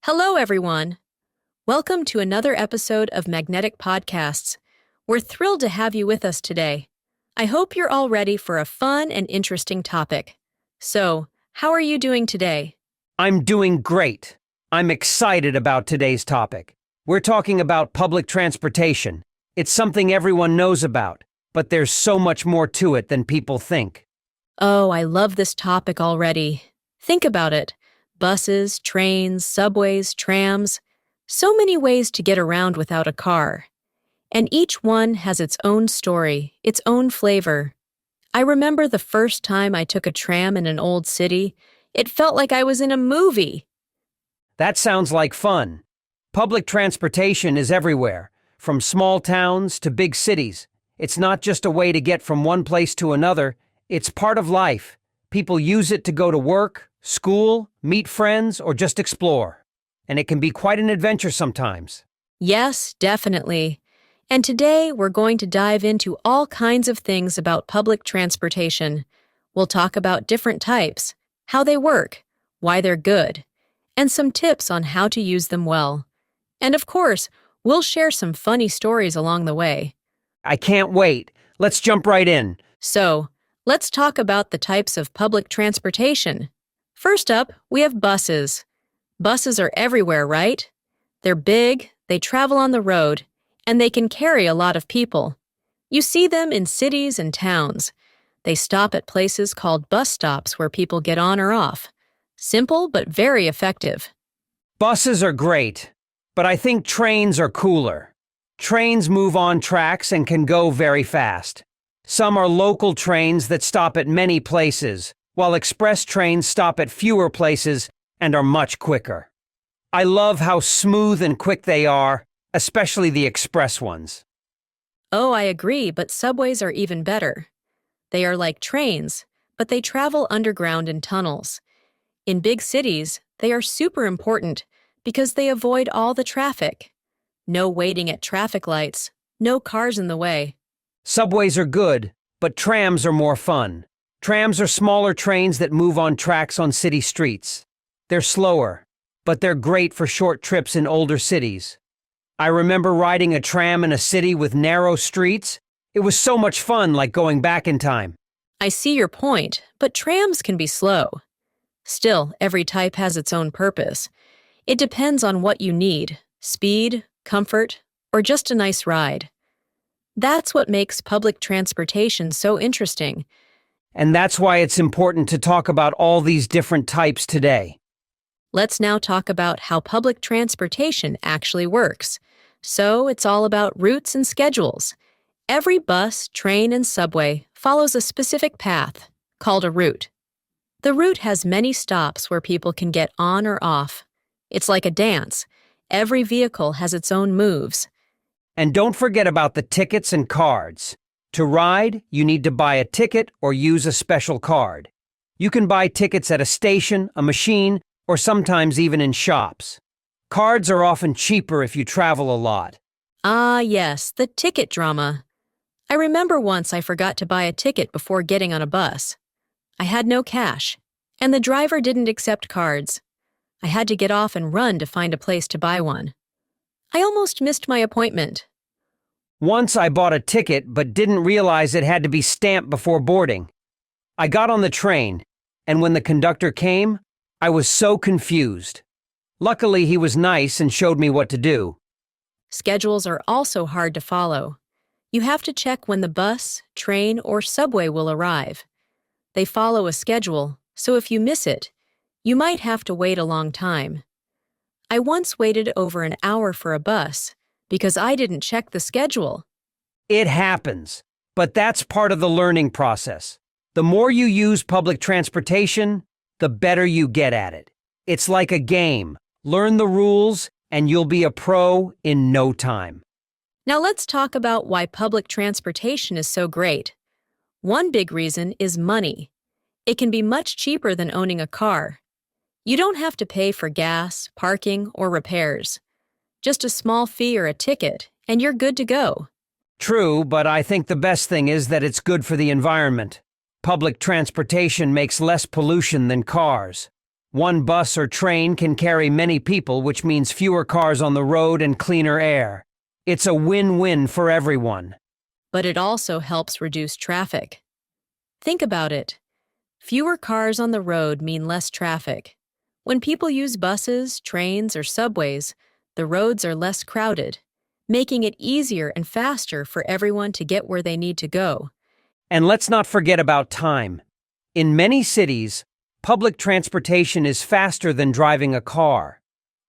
Hello, everyone. Welcome to another episode of Magnetic Podcasts. We're thrilled to have you with us today. I hope you're all ready for a fun and interesting topic. So, how are you doing today? I'm doing great. I'm excited about today's topic. We're talking about public transportation. It's something everyone knows about, but there's so much more to it than people think. Oh, I love this topic already. Think about it. Buses, trains, subways, trams. So many ways to get around without a car. And each one has its own story, its own flavor. I remember the first time I took a tram in an old city. It felt like I was in a movie. That sounds like fun. Public transportation is everywhere, from small towns to big cities. It's not just a way to get from one place to another, it's part of life. People use it to go to work, school, meet friends, or just explore. And it can be quite an adventure sometimes. Yes, definitely. And today we're going to dive into all kinds of things about public transportation. We'll talk about different types, how they work, why they're good, and some tips on how to use them well. And of course, we'll share some funny stories along the way. I can't wait. Let's jump right in. So, let's talk about the types of public transportation. First up, we have buses. Buses are everywhere, right? They're big, they travel on the road, and they can carry a lot of people. You see them in cities and towns. They stop at places called bus stops where people get on or off. Simple but very effective. Buses are great, but I think trains are cooler. Trains move on tracks and can go very fast. Some are local trains that stop at many places, while express trains stop at fewer places and are much quicker. I love how smooth and quick they are, especially the express ones. Oh, I agree, but subways are even better. They are like trains, but they travel underground in tunnels. In big cities, they are super important because they avoid all the traffic. No waiting at traffic lights, no cars in the way. Subways are good, but trams are more fun. Trams are smaller trains that move on tracks on city streets. They're slower, but they're great for short trips in older cities. I remember riding a tram in a city with narrow streets. It was so much fun, like going back in time. I see your point, but trams can be slow. Still, every type has its own purpose. It depends on what you need: speed, comfort, or just a nice ride. That's what makes public transportation so interesting. And that's why it's important to talk about all these different types today. Let's now talk about how public transportation actually works. So, it's all about routes and schedules. Every bus, train, and subway follows a specific path, called a route. The route has many stops where people can get on or off. It's like a dance. Every vehicle has its own moves. And don't forget about the tickets and cards. To ride, you need to buy a ticket or use a special card. You can buy tickets at a station, a machine, or sometimes even in shops. Cards are often cheaper if you travel a lot. Ah, yes, the ticket drama. I remember once I forgot to buy a ticket before getting on a bus. I had no cash, and the driver didn't accept cards. I had to get off and run to find a place to buy one. I almost missed my appointment. Once I bought a ticket but didn't realize it had to be stamped before boarding. I got on the train, and when the conductor came, I was so confused. Luckily, he was nice and showed me what to do. Schedules are also hard to follow. You have to check when the bus, train, or subway will arrive. They follow a schedule, so if you miss it, you might have to wait a long time. I once waited over an hour for a bus because I didn't check the schedule. It happens, but that's part of the learning process. The more you use public transportation, the better you get at it. It's like a game. Learn the rules, and you'll be a pro in no time. Now let's talk about why public transportation is so great. One big reason is money. It can be much cheaper than owning a car. You don't have to pay for gas, parking, or repairs. Just a small fee or a ticket, and you're good to go. True, but I think the best thing is that it's good for the environment. Public transportation makes less pollution than cars. One bus or train can carry many people, which means fewer cars on the road and cleaner air. It's a win-win for everyone. But it also helps reduce traffic. Think about it. Fewer cars on the road mean less traffic. When people use buses, trains, or subways, the roads are less crowded, making it easier and faster for everyone to get where they need to go. And let's not forget about time. In many cities, public transportation is faster than driving a car.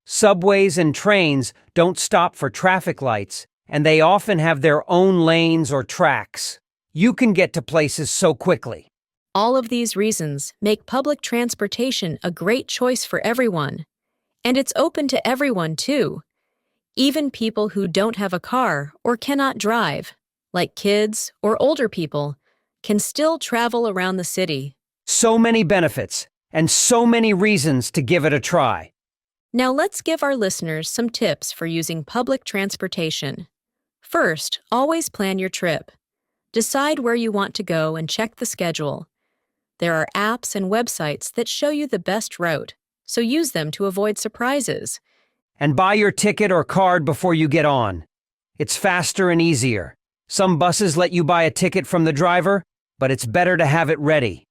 Subways and trains don't stop for traffic lights, and they often have their own lanes or tracks. You can get to places so quickly. All of these reasons make public transportation a great choice for everyone. And it's open to everyone, too. Even people who don't have a car or cannot drive, like kids or older people, can still travel around the city. So many benefits, and so many reasons to give it a try. Now let's give our listeners some tips for using public transportation. First, always plan your trip. Decide where you want to go and check the schedule. There are apps and websites that show you the best route, so use them to avoid surprises. And buy your ticket or card before you get on. It's faster and easier. Some buses let you buy a ticket from the driver, but it's better to have it ready.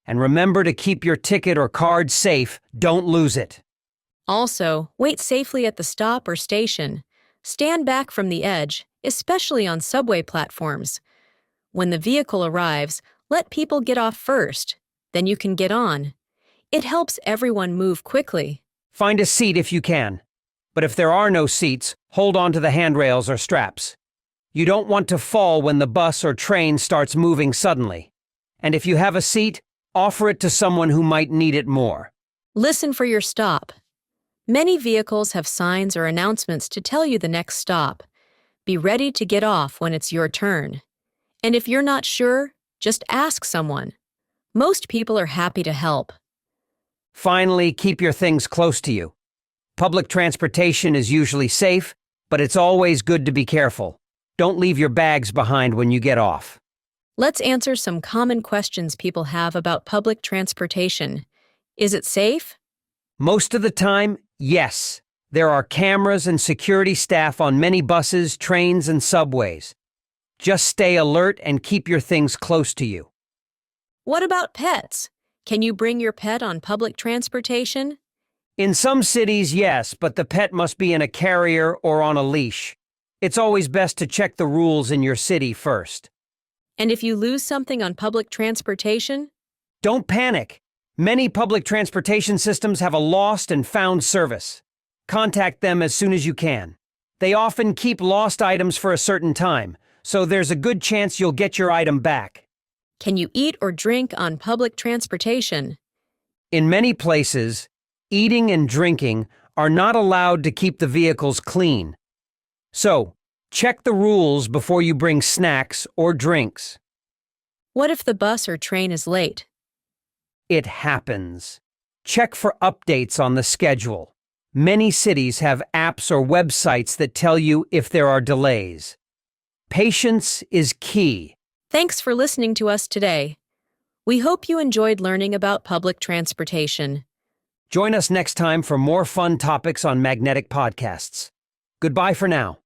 And remember to keep your ticket or card safe. Don't lose it. Also, wait safely at the stop or station. Stand back from the edge, especially on subway platforms. When the vehicle arrives, let people get off first. Then you can get on. It helps everyone move quickly. Find a seat if you can. But if there are no seats, hold on to the handrails or straps. You don't want to fall when the bus or train starts moving suddenly. And if you have a seat, offer it to someone who might need it more. Listen for your stop. Many vehicles have signs or announcements to tell you the next stop. Be ready to get off when it's your turn. And if you're not sure, just ask someone. Most people are happy to help. Finally, keep your things close to you. Public transportation is usually safe, but it's always good to be careful. Don't leave your bags behind when you get off. Let's answer some common questions people have about public transportation. Is it safe? Most of the time, yes. There are cameras and security staff on many buses, trains, and subways. Just stay alert and keep your things close to you. What about pets? Can you bring your pet on public transportation? In some cities, yes, but the pet must be in a carrier or on a leash. It's always best to check the rules in your city first. And if you lose something on public transportation? Don't panic. Many public transportation systems have a lost and found service. Contact them as soon as you can. They often keep lost items for a certain time, so there's a good chance you'll get your item back. Can you eat or drink on public transportation? In many places, eating and drinking are not allowed to keep the vehicles clean. So, check the rules before you bring snacks or drinks. What if the bus or train is late? It happens. Check for updates on the schedule. Many cities have apps or websites that tell you if there are delays. Patience is key. Thanks for listening to us today. We hope you enjoyed learning about public transportation. Join us next time for more fun topics on Magnetic Podcasts. Goodbye for now.